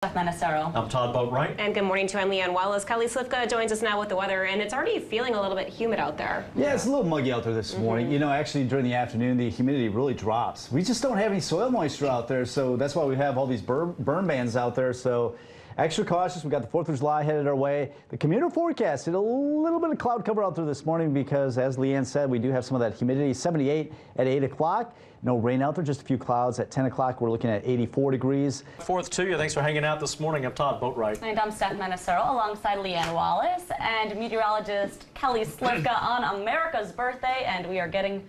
I'm Todd Boatwright. And good morning to I'm Leanne Wallace. Kelly Slifka joins us now with the weather, and it's already feeling a little bit humid out there. Yeah, it's a little muggy out there this morning. You know, actually during the afternoon, the humidity really drops. We just don't have any soil moisture out there, so that's why we have all these burn bans out there. So extra cautious. We got the 4th of July headed our way. The commuter forecast had a little bit of cloud cover out there this morning because, as Leanne said, we do have some of that humidity. 78 at 8 o'clock. No rain out there, just a few clouds. At 10 o'clock, we're looking at 84 degrees. 4th to you. Thanks for hanging out this morning. I'm Todd Boatwright. And I'm Steph Manacero alongside Leanne Wallace and meteorologist Kelly Slifka on America's birthday, and we are getting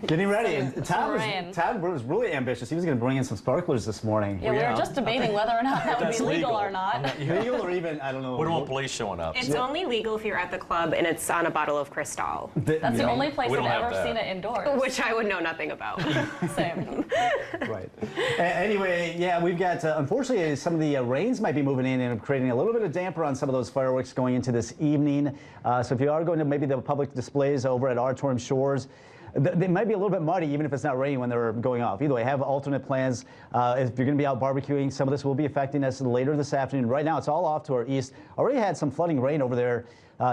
ready. And Todd was really ambitious. He was going to bring in some sparklers this morning. Yeah, we were just debating whether or not that would be legal or not. Legal or even, I don't know. We don't want police showing up. It's only legal if you're at the club and it's on a bottle of Cristal. That's the only place I've ever seen it indoors. Which I would know nothing about. Same. Right. Anyway, yeah, we've got, unfortunately, some of the rains might be moving in and creating a little bit of damper on some of those fireworks going into this evening. So if you are going to maybe the public displays over at Auditorium Shores, they might be a little bit muddy even if it's not raining when they're going off. Either way, have alternate plans. If you're going to be out barbecuing, some of this will be affecting us later this afternoon. Right now, it's all off to our east. Already had some flooding rain over there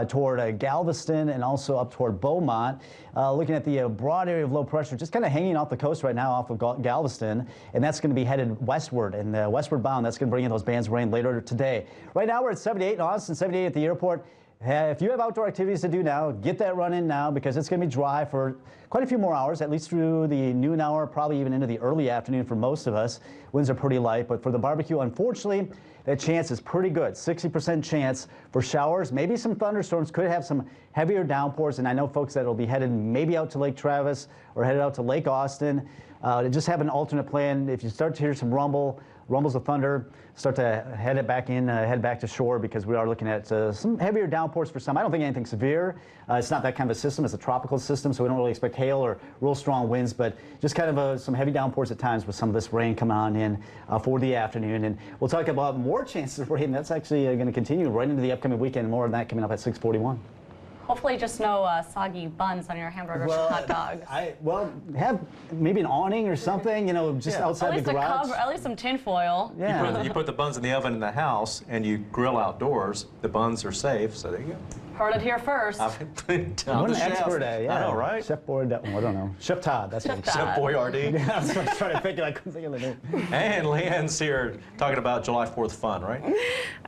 toward Galveston and also up toward Beaumont. Looking at the broad area of low pressure, just kind of hanging off the coast right now off of Galveston, and that's going to be headed westward and westward bound. That's going to bring in those bands of rain later today. Right now, we're at 78 in Austin, 78 at the airport. If you have outdoor activities to do now, get that run in now because it's going to be dry for quite a few more hours, at least through the noon hour, probably even into the early afternoon for most of us. Winds are pretty light, but for the barbecue, unfortunately, that chance is pretty good. 60% chance for showers, maybe some thunderstorms, could have some heavier downpours, and I know folks that will be headed maybe out to Lake Travis or headed out to Lake Austin. Just have an alternate plan. If you start to hear some rumbles of thunder, start to head back to shore because we are looking at some heavier downpours for some. I don't think anything severe. It's not that kind of a system. It's a tropical system, so we don't really expect hail or real strong winds, but just kind of some heavy downpours at times with some of this rain coming on in for the afternoon. And we'll talk about more chances of rain. That's actually going to continue right into the upcoming weekend. More of that coming up at 6:41. Hopefully just no soggy buns on your hamburgers and hot dogs. Have maybe an awning or something, you know, just outside the garage. At least some tin foil. Yeah. You put the buns in the oven in the house and you grill outdoors. The buns are safe, so there you go. Heard it here first. I've been down the expert at, yeah. I know, right? Chef Boyd, I don't know. Chef Todd, that's what Chef Boyardee. Yeah, that's what I was trying to think of. I couldn't think of the name. And Leanne's here talking about July 4th fun, right?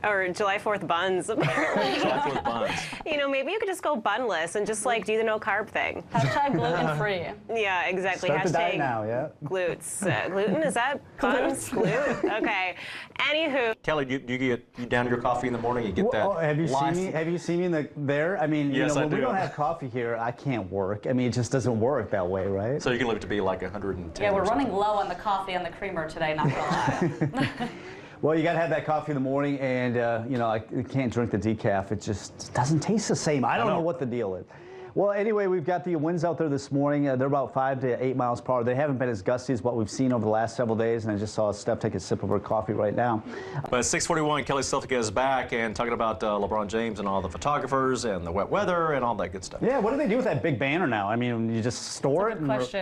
Or July 4th buns, apparently. July 4th buns. You know, maybe you could just go bunless and just like do the no carb thing. Hashtag gluten-free. Yeah, exactly. Start the diet Hashtag now, yeah. glutes. Gluten, is that buns? Glute? Okay. Anywho. Kelly, you down your coffee in the morning? You get that? Have you seen me? Have you seen me there? I mean, yes, you know, when I do. we don't have coffee here, I can't work. I mean, it just doesn't work that way, right? So you can live to be like 110. Yeah, we're or something. running low on the coffee and the creamer today, not gonna lie. Well, you got to have that coffee in the morning, and you know, I can't drink the decaf. It just doesn't taste the same. I don't know what the deal is. Well, anyway, we've got the winds out there this morning. They're about 5 to 8 miles per hour. They haven't been as gusty as what we've seen over the last several days, and I just saw Steph take a sip of her coffee right now. But 6:41, Kelly Slifka is back and talking about LeBron James and all the photographers and the wet weather and all that good stuff. Yeah, what do they do with that big banner now? I mean, you just store it,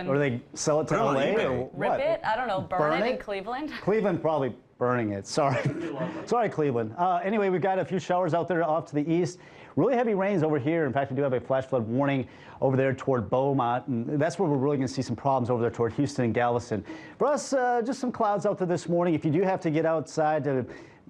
or they sell it to LA, or what? Rip it? I don't know. Burn it in Cleveland? Cleveland probably burning it. Sorry. Sorry, Cleveland. Anyway, we've got a few showers out there off to the east. Really heavy rains over here. In fact, we do have a flash flood warning over there toward Beaumont, and that's where we're really going to see some problems over there toward Houston and Galveston. For us, just some clouds out there this morning. If you do have to get outside to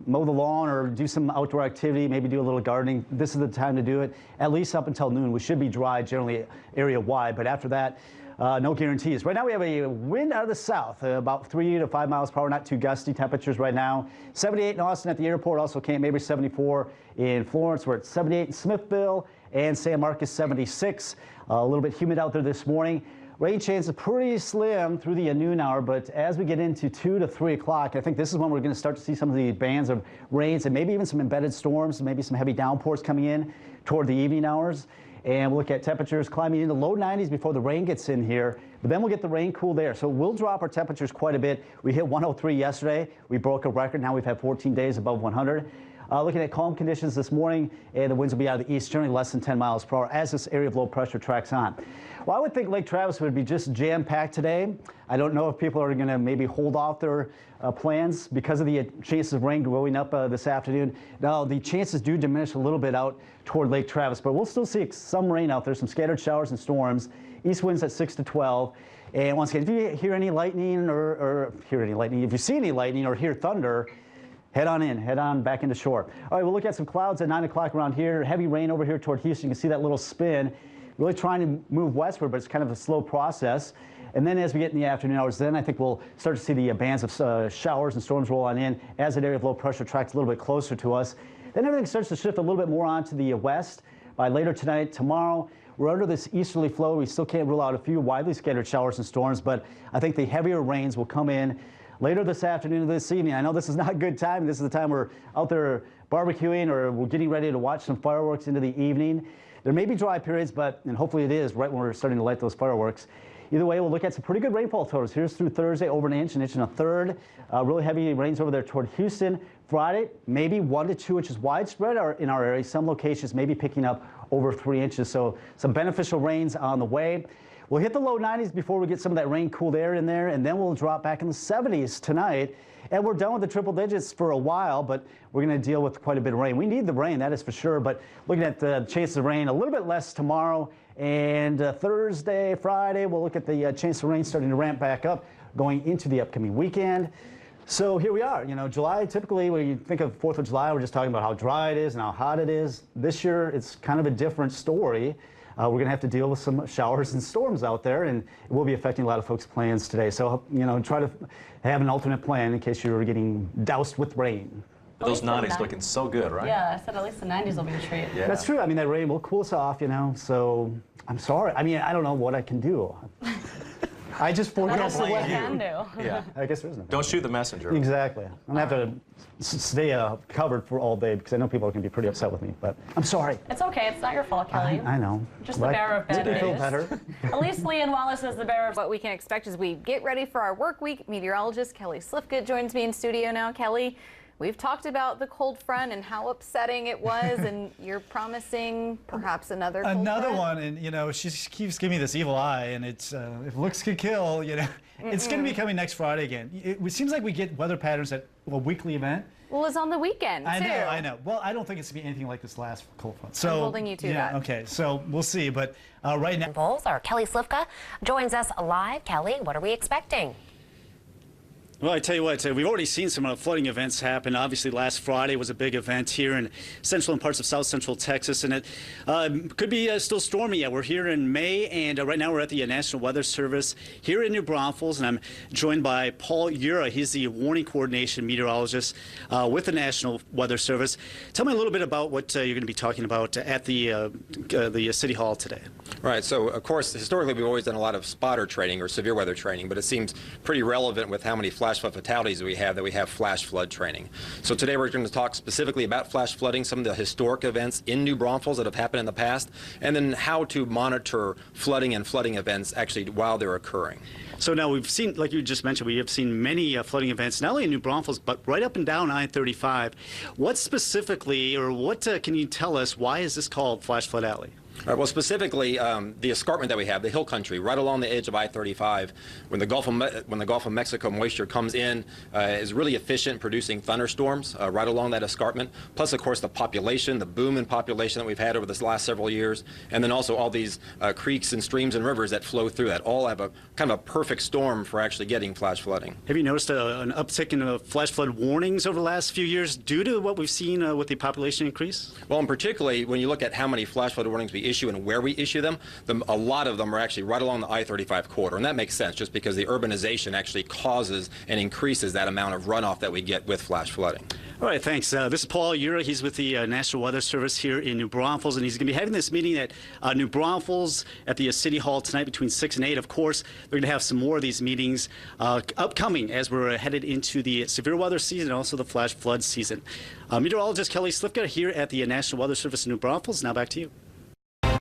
mow the lawn or do some outdoor activity, maybe do a little gardening, this is the time to do it, at least up until noon. We should be dry generally area-wide, but after that, no guarantees. Right now we have a wind out of the south, about 3 to 5 miles per hour, not too gusty. Temperatures right now, 78 in Austin at the airport, also maybe 74 in Florence. We're at 78 in Smithville and San Marcos 76. A little bit humid out there this morning. Rain chance is pretty slim through the noon hour, but as we get into 2 to 3 o'clock, I think this is when we're going to start to see some of the bands of rains and maybe even some embedded storms, maybe some heavy downpours coming in toward the evening hours. And we'll look at temperatures climbing into low 90s before the rain gets in here. but then we'll get the rain cool there. So we'll drop our temperatures quite a bit. We hit 103 yesterday. We broke a record. Now we've had 14 days above 100. Looking at calm conditions this morning, and the winds will be out of the east, generally less than 10 miles per hour as this area of low pressure tracks on. Well, I would think Lake Travis would be just jam-packed today. I don't know if people are going to maybe hold off their plans because of the chances of rain going up this afternoon. Now, the chances do diminish a little bit out toward Lake Travis, but we'll still see some rain out there, some scattered showers and storms. East winds at 6 to 12. And once again, if you hear any lightning if you see any lightning or hear thunder, head on back into shore. All right, we'll look at some clouds at 9 o'clock around here. Heavy rain over here toward Houston. You can see that little spin. Really trying to move westward, but it's kind of a slow process. And then as we get in the afternoon hours, then I think we'll start to see the bands of showers and storms roll on in as that area of low pressure tracks a little bit closer to us. Then everything starts to shift a little bit more onto the west by later tonight, tomorrow. We're under this easterly flow. We still can't rule out a few widely scattered showers and storms, but I think the heavier rains will come in later this afternoon or this evening. I know this is not a good time. This is the time we're out there barbecuing or we're getting ready to watch some fireworks into the evening. There may be dry periods, and hopefully it is right when we're starting to light those fireworks. Either way, we'll look at some pretty good rainfall totals. Here's through Thursday, over an inch and a third. Really heavy rains over there toward Houston. Friday, maybe 1 to 2 inches widespread in our area. Some locations may be picking up over 3 inches, so some beneficial rains on the way. We'll hit the low 90s before we get some of that rain cooled air in there, and then we'll drop back in the 70s tonight. And we're done with the triple digits for a while, but we're going to deal with quite a bit of rain. We need the rain, that is for sure, but looking at the chances of rain, a little bit less tomorrow. And Thursday, Friday, we'll look at the chance of rain starting to ramp back up going into the upcoming weekend. So here we are. You know, July, typically when you think of 4th of July, we're just talking about how dry it is and how hot it is. This year, it's kind of a different story. We're going to have to deal with some showers and storms out there, and it will be affecting a lot of folks' plans today. So, you know, try to have an alternate plan in case you're getting doused with rain. Those 90s looking so good, right? Yeah, I said at least the 90s will be a treat. Yeah. That's true. I mean, that rain will cool us off, you know, so I'm sorry. I mean, I don't know what I can do. I just forecast the What weather. you can do. Yeah. I guess there is no. Don't shoot the messenger. Exactly. I'm going to have to stay covered for all day because I know people are going to be pretty upset with me, but I'm sorry. It's okay. It's not your fault, Kelly. I know. Just the bearer of bad Make me feel news. better. At least Leanne Wallace is the bearer of... What we can expect as we get ready for our work week, meteorologist Kelly Slifka joins me in studio now. Kelly, we've talked about the cold front and how upsetting it was, and you're promising perhaps another cold Another front. one, and you know, she keeps giving me this evil eye, and it's if looks could kill, you know, it's going to be coming next Friday again. It seems like we get weather patterns at a weekly event. Well, it's on the weekend, I too. know, I know. Well, I don't think it's going to be anything like this last cold front. So, I'm holding you to yeah, that. okay, so we'll see, but right now. Our Kelly Slifka joins us live. Kelly, what are we expecting? Well, I tell you what, we've already seen some flooding events happen. Obviously, last Friday was a big event here in central and parts of south central Texas, and it could be still stormy yet. We're here in May, and right now we're at the National Weather Service here in New Braunfels, and I'm joined by Paul Ura. He's the warning coordination meteorologist with the National Weather Service. Tell me a little bit about what you're going to be talking about at the City Hall today. Right. So, of course, historically we've always done a lot of spotter training or severe weather training, but it seems pretty relevant with how many flash flood fatalities we have that we have flash flood training. So today we're going to talk specifically about flash flooding, some of the historic events in New Braunfels that have happened in the past, and then how to monitor flooding and flooding events actually while they're occurring. So now we've seen, like you just mentioned, we have seen many flooding events, not only in New Braunfels, but right up and down I-35. What specifically, or what can you tell us, why is this called Flash Flood Alley? Well, specifically, the escarpment that we have, the hill country, right along the edge of I-35, when the Gulf of Mexico moisture comes in, is really efficient producing thunderstorms right along that escarpment. Plus, of course, the population, the boom in population that we've had over this last several years, and then also all these creeks and streams and rivers that flow through that, all have a kind of a perfect storm for actually getting flash flooding. Have you noticed an uptick in flash flood warnings over the last few years due to what we've seen with the population increase? Well, and particularly when you look at how many flash flood warnings we issue and where we issue them, a lot of them are actually right along the I-35 corridor, and that makes sense just because the urbanization actually causes and increases that amount of runoff that we get with flash flooding. All right, thanks. This is Paul Ura. He's with the National Weather Service here in New Braunfels, and he's going to be having this meeting at New Braunfels at the City Hall tonight between 6 and 8. Of course, they're going to have some more of these meetings upcoming as we're headed into the severe weather season and also the flash flood season. Meteorologist Kelly Slifka here at the National Weather Service in New Braunfels. Now back to you.